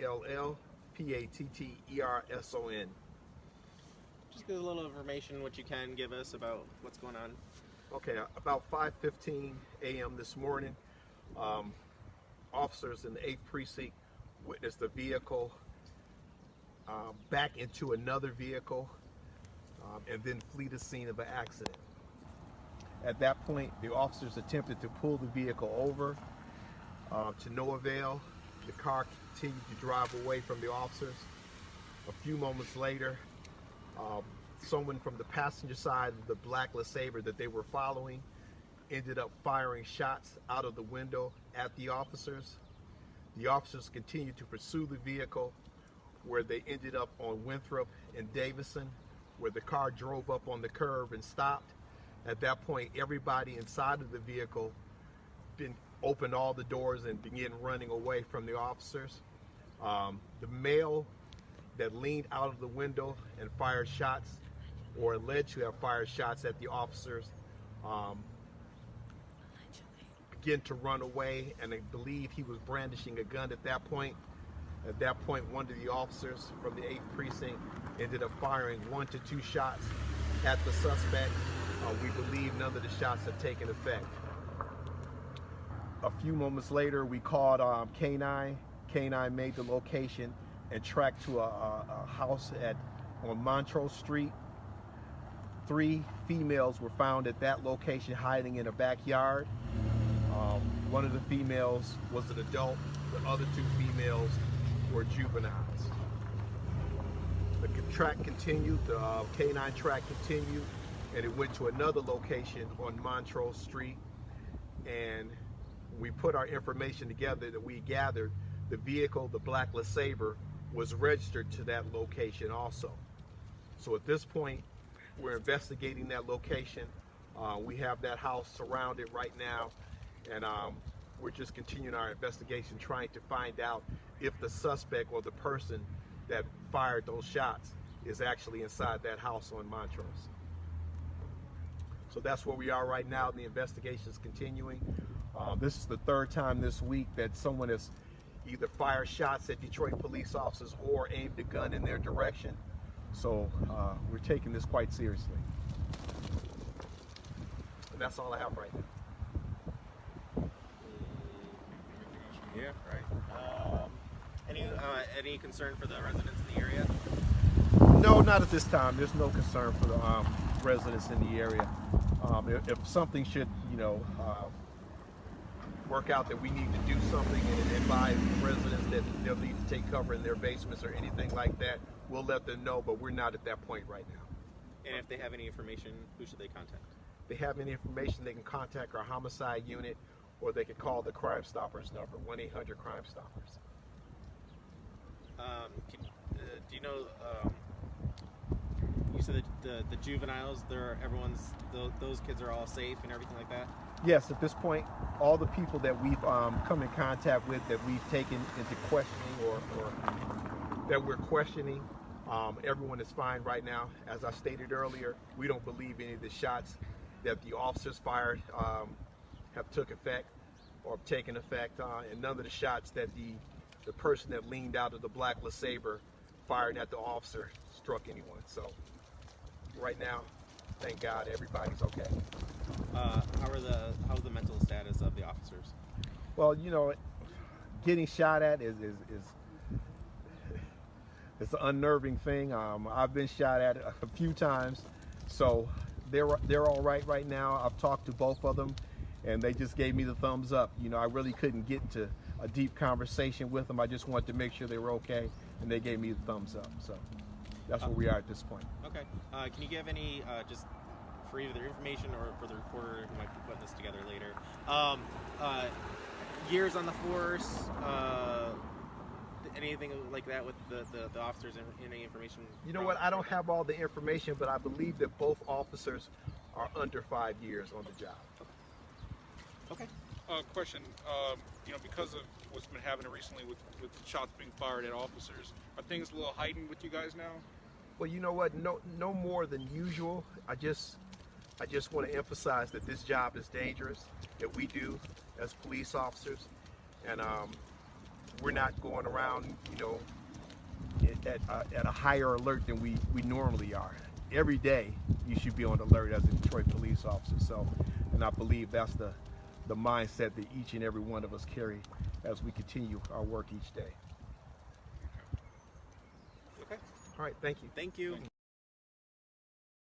ELLPATTERSON. Just give a little information, what you can give us about what's going on. Okay, about 5:15 a.m. this morning, officers in the 8th Precinct witnessed a vehicle back into another vehicle and then flee the scene of an accident. At that point, the officers attempted to pull the vehicle over to no avail. The car continued to drive away from the officers. A few moments later, someone from the passenger side of the black LeSabre that they were following ended up firing shots out of the window at the officers. The officers continued to pursue the vehicle where they ended up on Winthrop and Davison, where the car drove up on the curb and stopped. At that point, everybody inside of the vehicle opened all the doors and began running away from the officers. The male that leaned out of the window and fired shots, or alleged to have fired shots at the officers, began to run away, and I believe he was brandishing a gun at that point. At that point, one of the officers from the 8th Precinct ended up firing 1 to 2 shots at the suspect. We believe none of the shots have taken effect. A few moments later, we called K9. K9 made the location and tracked to a house on Montrose Street. 3 females were found at that location hiding in a backyard. One of the females was an adult. The other 2 females were juveniles. The track continued, the K9 track continued, and it went to another location on Montrose Street. And we put our information together that we gathered. The vehicle, the black LeSabre, was registered to that location also. So at this point, we're investigating that location. We have that house surrounded right now, and we're just continuing our investigation, trying to find out if the suspect or the person that fired those shots is actually inside that house on Montrose. So that's where we are right now. The investigation is continuing. This is the 3rd time this week that someone has either fired shots at Detroit police officers or aimed a gun in their direction. So we're taking this quite seriously. And that's all I have right now. Yeah, right. Any concern for the residents in the area? No, not at this time. There's no concern for the residents in the area. If something should, work out that we need to do something and advise residents that they'll need to take cover in their basements or anything like that, we'll let them know, but we're not at that point right now. And if they have any information, who should they contact? If they have any information, they can contact our homicide unit, or they can call the Crime Stoppers number, 1-800-CRIME STOPPERS. Do you know, you said that the juveniles, those kids are all safe and everything like that? Yes, at this point, all the people that we've come in contact with, that we've taken into questioning or that we're questioning, everyone is fine right now. As I stated earlier, we don't believe any of the shots that the officers fired have took effect or have taken effect, and none of the shots that the person that leaned out of the black LeSabre fired at the officer struck anyone. So right now, thank God, everybody's okay. How's the mental status of the officers? Well, getting shot at is it's an unnerving thing. I've been shot at a few times, so they're all right now. I've talked to both of them, and they just gave me the thumbs up. I really couldn't get into a deep conversation with them. I just wanted to make sure they were okay, and they gave me the thumbs up. So that's where we are at this point. Okay. Can you give any, just for either information or for the reporter who might be putting this together later, years on the force, anything like that with the officers, any information? You know what? I don't have all the information, but I believe that both officers are under 5 years on the job. Okay. Question, because of what's been happening recently with the shots being fired at officers, are things a little heightened with you guys now? Well, you know what? No more than usual. I just want to emphasize that this job is dangerous, that we do as police officers, and we're not going around, you know, at a higher alert than we normally are. Every day you should be on alert as a Detroit police officer. So, and I believe that's the mindset that each and every one of us carry as we continue our work each day. Okay. All right, thank you. Thank you.